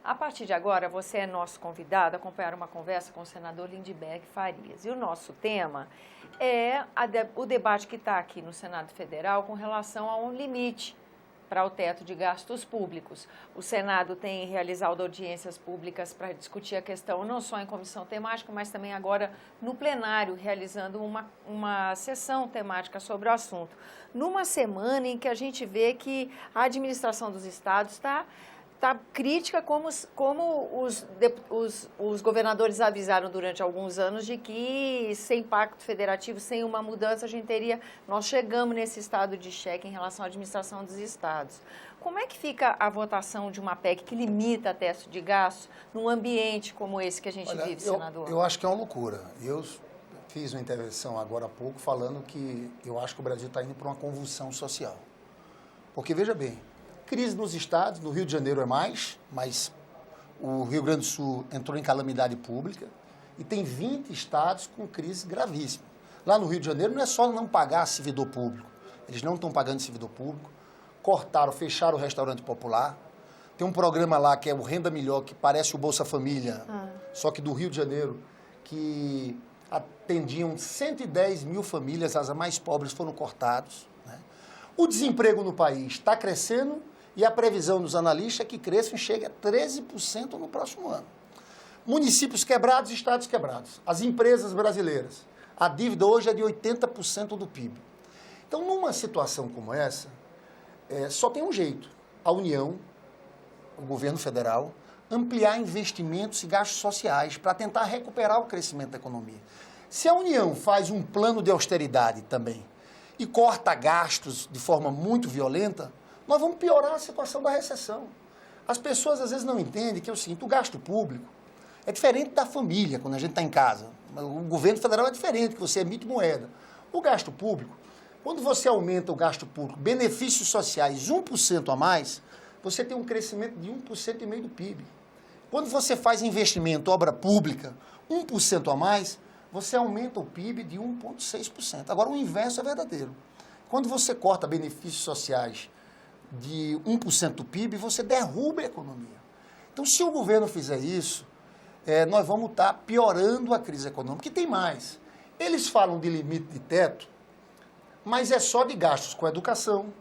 A partir de agora, você é nosso convidado a acompanhar uma conversa com o senador Lindbergh Farias. E o nosso tema é o debate que está aqui no Senado Federal com relação a um limite para o teto de gastos públicos. O Senado tem realizado audiências públicas para discutir a questão não só em comissão temática, mas também agora no plenário, realizando uma sessão temática sobre o assunto. Numa semana em que a gente vê que a administração dos estados está crítica, como os governadores avisaram durante alguns anos de que sem pacto federativo, sem uma mudança, nós chegamos nesse estado de cheque em relação à administração dos estados. Como é que fica a votação de uma PEC que limita a teto de gastos num ambiente como esse que a gente vive, senador? Eu acho que é uma loucura. Eu fiz uma intervenção agora há pouco falando que eu acho que o Brasil está indo para uma convulsão social. Porque, veja bem, crise nos estados, no Rio de Janeiro é mais, mas o Rio Grande do Sul entrou em calamidade pública e tem 20 estados com crise gravíssima. Lá no Rio de Janeiro não é só não pagar servidor público, eles não estão pagando servidor público, fecharam o restaurante popular, tem um programa lá que é o Renda Melhor, que parece o Bolsa Família, só que do Rio de Janeiro, que atendiam 110 mil famílias, as mais pobres foram cortados. Né? O desemprego no país está crescendo, e a previsão dos analistas é que cresça e chegue a 13% no próximo ano. Municípios quebrados, estados quebrados. As empresas brasileiras. A dívida hoje é de 80% do PIB. Então, numa situação como essa, só tem um jeito. A União, o governo federal, ampliar investimentos e gastos sociais para tentar recuperar o crescimento da economia. Se a União faz um plano de austeridade também e corta gastos de forma muito violenta, nós vamos piorar a situação da recessão. As pessoas às vezes não entendem que é o seguinte, o gasto público é diferente da família, quando a gente está em casa. O governo federal é diferente, que você emite moeda. O gasto público, quando você aumenta o gasto público, benefícios sociais 1% a mais, você tem um crescimento de 1,5% do PIB. Quando você faz investimento, obra pública, 1% a mais, você aumenta o PIB de 1,6%. Agora, o inverso é verdadeiro. Quando você corta benefícios sociais de 1% do PIB, você derruba a economia. Então, se o governo fizer isso, nós vamos estar piorando a crise econômica. E tem mais. Eles falam de limite de teto, mas é só de gastos com educação,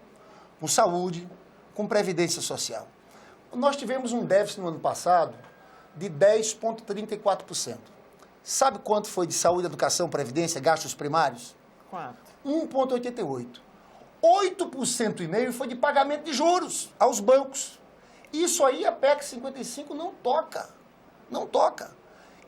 com saúde, com previdência social. Nós tivemos um déficit no ano passado de 10,34%. Sabe quanto foi de saúde, educação, previdência, gastos primários? Quanto? 1,88%. 8,5% foi de pagamento de juros aos bancos. Isso aí a PEC 55 não toca. Não toca.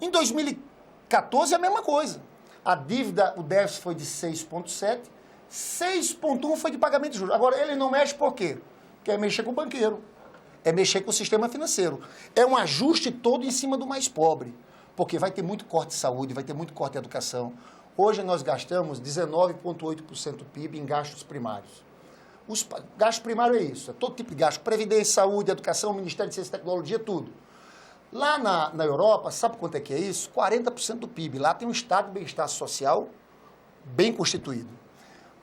Em 2014 é a mesma coisa. A dívida, o déficit foi de 6,7%, 6,1% foi de pagamento de juros. Agora, ele não mexe por quê? Porque é mexer com o banqueiro, é mexer com o sistema financeiro. É um ajuste todo em cima do mais pobre, porque vai ter muito corte de saúde, vai ter muito corte de educação. Hoje nós gastamos 19,8% do PIB em gastos primários. Os gastos primários é isso, é todo tipo de gasto, previdência, saúde, educação, Ministério de Ciência e Tecnologia, tudo. Lá na Europa, sabe quanto é que é isso? 40% do PIB. Lá tem um estado de bem-estar social bem constituído.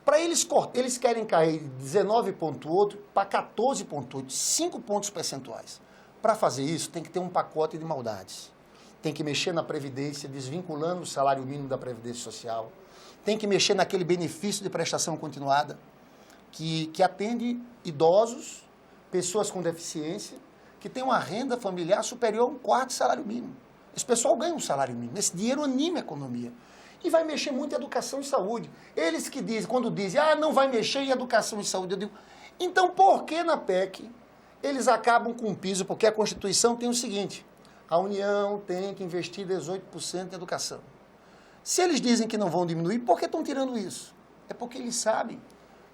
Para eles querem cair de 19,8% para 14,8%, 5 pontos percentuais. Para fazer isso, tem que ter um pacote de maldades. Tem que mexer na Previdência, desvinculando o salário mínimo da Previdência Social. Tem que mexer naquele benefício de prestação continuada, que atende idosos, pessoas com deficiência, que têm uma renda familiar superior a 1/4 do salário mínimo. Esse pessoal ganha um salário mínimo. Esse dinheiro anima a economia. E vai mexer muito em educação e saúde. Eles que dizem, quando dizem, não vai mexer em educação e saúde, eu digo, então por que na PEC eles acabam com o piso? Porque a Constituição tem o seguinte, a União tem que investir 18% em educação. Se eles dizem que não vão diminuir, por que estão tirando isso? É porque eles sabem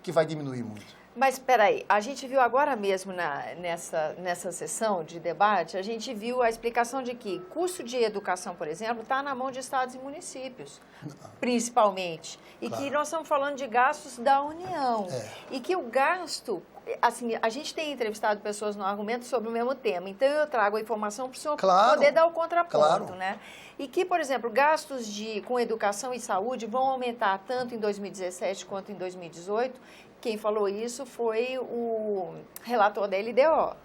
que vai diminuir muito. Mas, espera aí, a gente viu agora mesmo nessa sessão de debate, a gente viu a explicação de que custo de educação, por exemplo, está na mão de estados e municípios, principalmente. E claro, que nós estamos falando de gastos da União. E que o gasto, assim, a gente tem entrevistado pessoas no argumento sobre o mesmo tema, então eu trago a informação para o senhor poder dar o contraponto, né? E que, por exemplo, gastos com educação e saúde vão aumentar tanto em 2017 quanto em 2018. Quem falou isso foi o relator da LDO.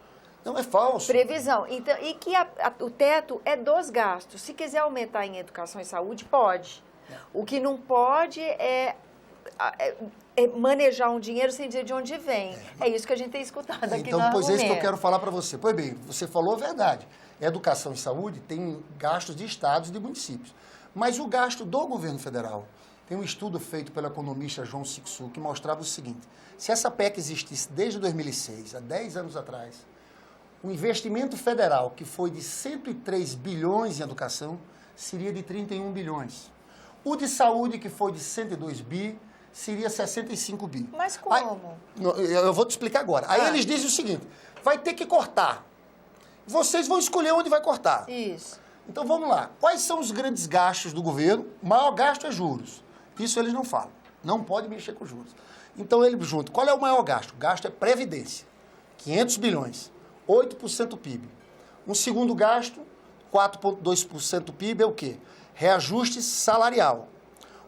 Não, é falso. Previsão. Então, e que o teto é dos gastos. Se quiser aumentar em educação e saúde, pode. O que não pode é manejar um dinheiro sem dizer de onde vem. É isso que a gente tem escutado aqui no Então, pois é isso que eu argumento. quero falar para você. Pois bem, você falou a verdade. Educação e saúde tem gastos de estados e de municípios. Mas o gasto do governo federal, tem um estudo feito pelo economista João Sixu que mostrava o seguinte: se essa PEC existisse desde 2006, há 10 anos atrás, o investimento federal, que foi de 103 bilhões em educação, seria de 31 bilhões. O de saúde, que foi de 102 bi, seria 65 bi. Mas como? Aí, eu vou te explicar agora. Aí eles dizem o seguinte: vai ter que cortar. Vocês vão escolher onde vai cortar. Isso. Então vamos lá. Quais são os grandes gastos do governo? O maior gasto é juros. Isso eles não falam. Não pode mexer com juros. Então ele junta. Qual é o maior gasto? O gasto é previdência. 500 bilhões. 8% do PIB. Um segundo gasto, 4,2% do PIB, é o quê? Reajuste salarial.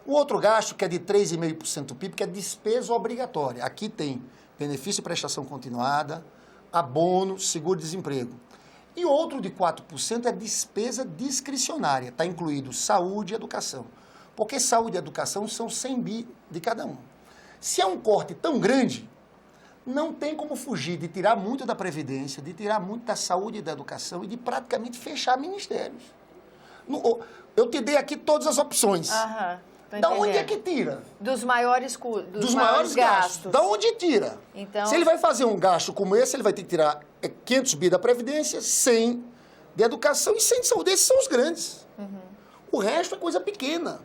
O outro gasto, que é de 3,5% do PIB, que é despesa obrigatória. Aqui tem benefício e prestação continuada, abono, seguro-desemprego. E outro de 4% é despesa discricionária. Está incluído saúde e educação. Porque saúde e educação são 100 bi de cada um. Se é um corte tão grande, não tem como fugir de tirar muito da Previdência, de tirar muito da saúde e da educação e de praticamente fechar ministérios. Eu te dei aqui todas as opções. Da onde é que tira? Dos maiores gastos. Da onde tira? Então, se ele vai fazer um gasto como esse, ele vai ter que tirar 500 bi da Previdência, 100 de educação e 100 de saúde. Esses são os grandes. O resto é coisa pequena.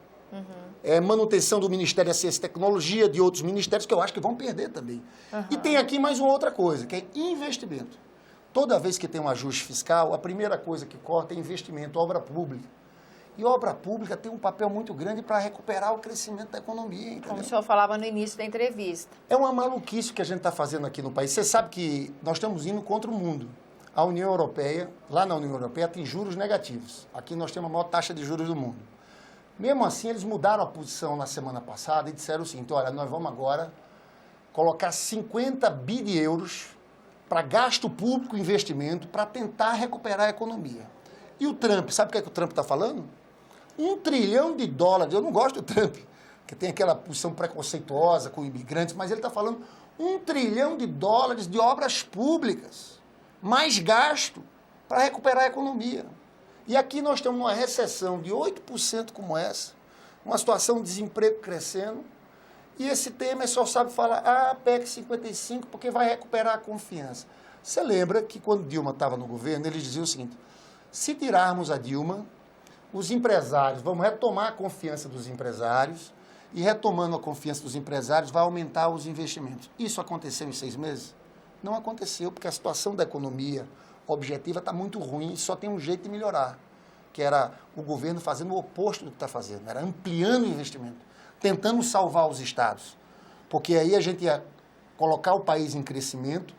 É manutenção do Ministério da Ciência e Tecnologia, de outros ministérios que eu acho que vão perder também. E tem aqui mais uma outra coisa, que é investimento. Toda vez que tem um ajuste fiscal, a primeira coisa que corta é investimento, obra pública. E obra pública tem um papel muito grande para recuperar o crescimento da economia. Entendeu? Como o senhor falava no início da entrevista. É uma maluquice que a gente está fazendo aqui no país. Você sabe que nós estamos indo contra o mundo. A União Europeia, lá na União Europeia, tem juros negativos. Aqui nós temos a maior taxa de juros do mundo. Mesmo assim, eles mudaram a posição na semana passada e disseram o seguinte: olha, nós vamos agora colocar 50 bi de euros para gasto público e investimento para tentar recuperar a economia. E o Trump, sabe o que é que o Trump está falando? $1 trilhão. Eu não gosto do Trump, que tem aquela posição preconceituosa com imigrantes, mas ele está falando $1 trilhão de obras públicas, mais gasto para recuperar a economia. E aqui nós temos uma recessão de 8% como essa, uma situação de desemprego crescendo, e esse tema só sabe falar, PEC 55, porque vai recuperar a confiança. Você lembra que quando Dilma estava no governo, eles diziam o seguinte: se tirarmos a Dilma, os empresários, vamos retomar a confiança dos empresários, e retomando a confiança dos empresários, vai aumentar os investimentos. Isso aconteceu em 6 meses? Não aconteceu, porque a situação da economia objetiva está muito ruim e só tem um jeito de melhorar, que era o governo fazendo o oposto do que está fazendo, era ampliando o investimento, tentando salvar os estados, porque aí a gente ia colocar o país em crescimento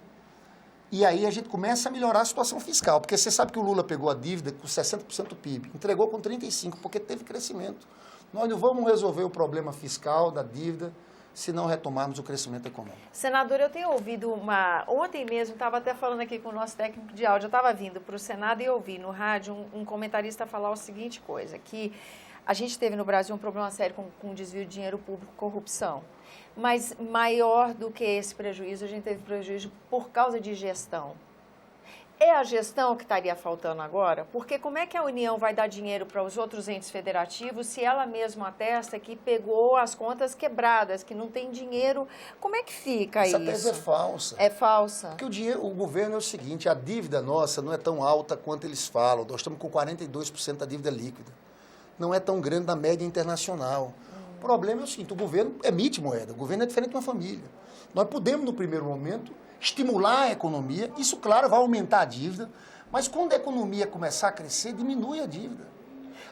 e aí a gente começa a melhorar a situação fiscal, porque você sabe que o Lula pegou a dívida com 60% do PIB, entregou com 35%, porque teve crescimento. Nós não vamos resolver o problema fiscal da dívida se não retomarmos o crescimento econômico. Senador, eu tenho ouvido ontem mesmo, estava até falando aqui com o nosso técnico de áudio, eu estava vindo para o Senado e ouvi no rádio um comentarista falar a seguinte coisa, que a gente teve no Brasil um problema sério com desvio de dinheiro público, corrupção. Mas maior do que esse prejuízo, a gente teve prejuízo por causa de gestão. É a gestão que estaria faltando agora? Porque como é que a União vai dar dinheiro para os outros entes federativos se ela mesma atesta que pegou as contas quebradas, que não tem dinheiro? Como é que fica isso? Essa tese é falsa. É falsa? Porque o governo é o seguinte, a dívida nossa não é tão alta quanto eles falam. Nós estamos com 42% da dívida líquida. Não é tão grande na média internacional. O problema é o seguinte, o governo emite moeda, o governo é diferente de uma família. Nós podemos, no primeiro momento, estimular a economia, isso, claro, vai aumentar a dívida, mas quando a economia começar a crescer, diminui a dívida.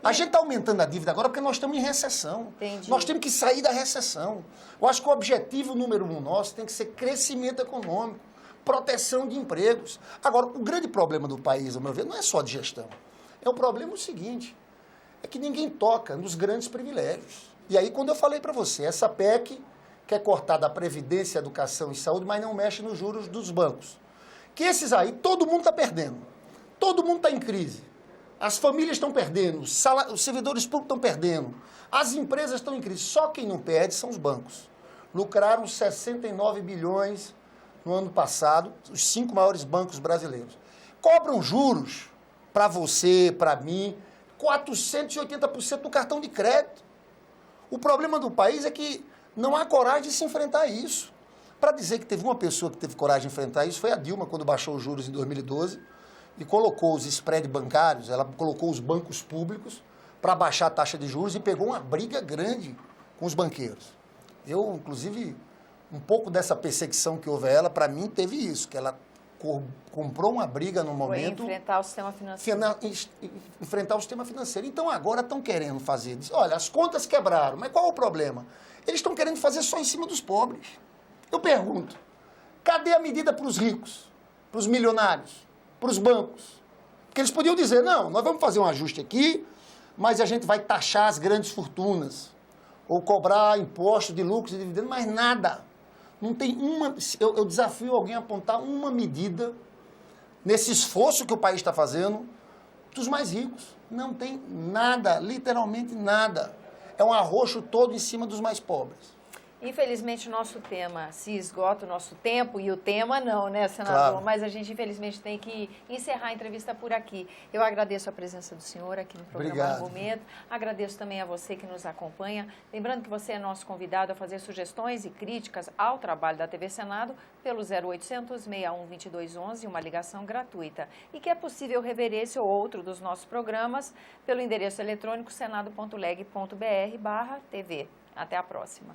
A gente está aumentando a dívida agora porque nós estamos em recessão. Entendi. Nós temos que sair da recessão. Eu acho que o objetivo número 1 nosso tem que ser crescimento econômico, proteção de empregos. Agora, o grande problema do país, ao meu ver, não é só de gestão. É o problema seguinte, é que ninguém toca nos grandes privilégios. E aí, quando eu falei para você, essa PEC quer cortar da Previdência, Educação e Saúde, mas não mexe nos juros dos bancos. que esses aí, todo mundo está perdendo. Todo mundo está em crise. As famílias estão perdendo, os servidores públicos estão perdendo, as empresas estão em crise. Só quem não perde são os bancos. Lucraram 69 bilhões no ano passado, os 5 maiores bancos brasileiros. Cobram juros para você, para mim, 480% no cartão de crédito. O problema do país é que não há coragem de se enfrentar isso. Para dizer que teve uma pessoa que teve coragem de enfrentar isso, foi a Dilma, quando baixou os juros em 2012 e colocou os spread bancários, ela colocou os bancos públicos para baixar a taxa de juros e pegou uma briga grande com os banqueiros. Eu, inclusive, um pouco dessa perseguição que houve a ela, para mim, teve isso, que ela comprou uma briga no momento... Foi enfrentar o sistema financeiro. Enfrentar o sistema financeiro. Então, agora estão querendo fazer... Olha, as contas quebraram, mas qual é o problema? Eles estão querendo fazer só em cima dos pobres. Eu pergunto, cadê a medida para os ricos, para os milionários, para os bancos? Porque eles podiam dizer, não, nós vamos fazer um ajuste aqui, mas a gente vai taxar as grandes fortunas, ou cobrar impostos de lucros e dividendos, mas nada. Não tem uma... Eu desafio alguém a apontar uma medida nesse esforço que o país está fazendo dos mais ricos. Não tem nada, literalmente nada. É um arroxo todo em cima dos mais pobres. Infelizmente, o nosso tema se esgota, o nosso tempo, e o tema não, né, senador? Claro. Mas a gente, infelizmente, tem que encerrar a entrevista por aqui. Eu agradeço a presença do senhor aqui no programa Obrigado. Argumento. Agradeço também a você que nos acompanha. Lembrando que você é nosso convidado a fazer sugestões e críticas ao trabalho da TV Senado pelo 0800 61 2211, uma ligação gratuita. E que é possível rever esse ou outro dos nossos programas pelo endereço eletrônico senado.leg.br/TV. Até a próxima.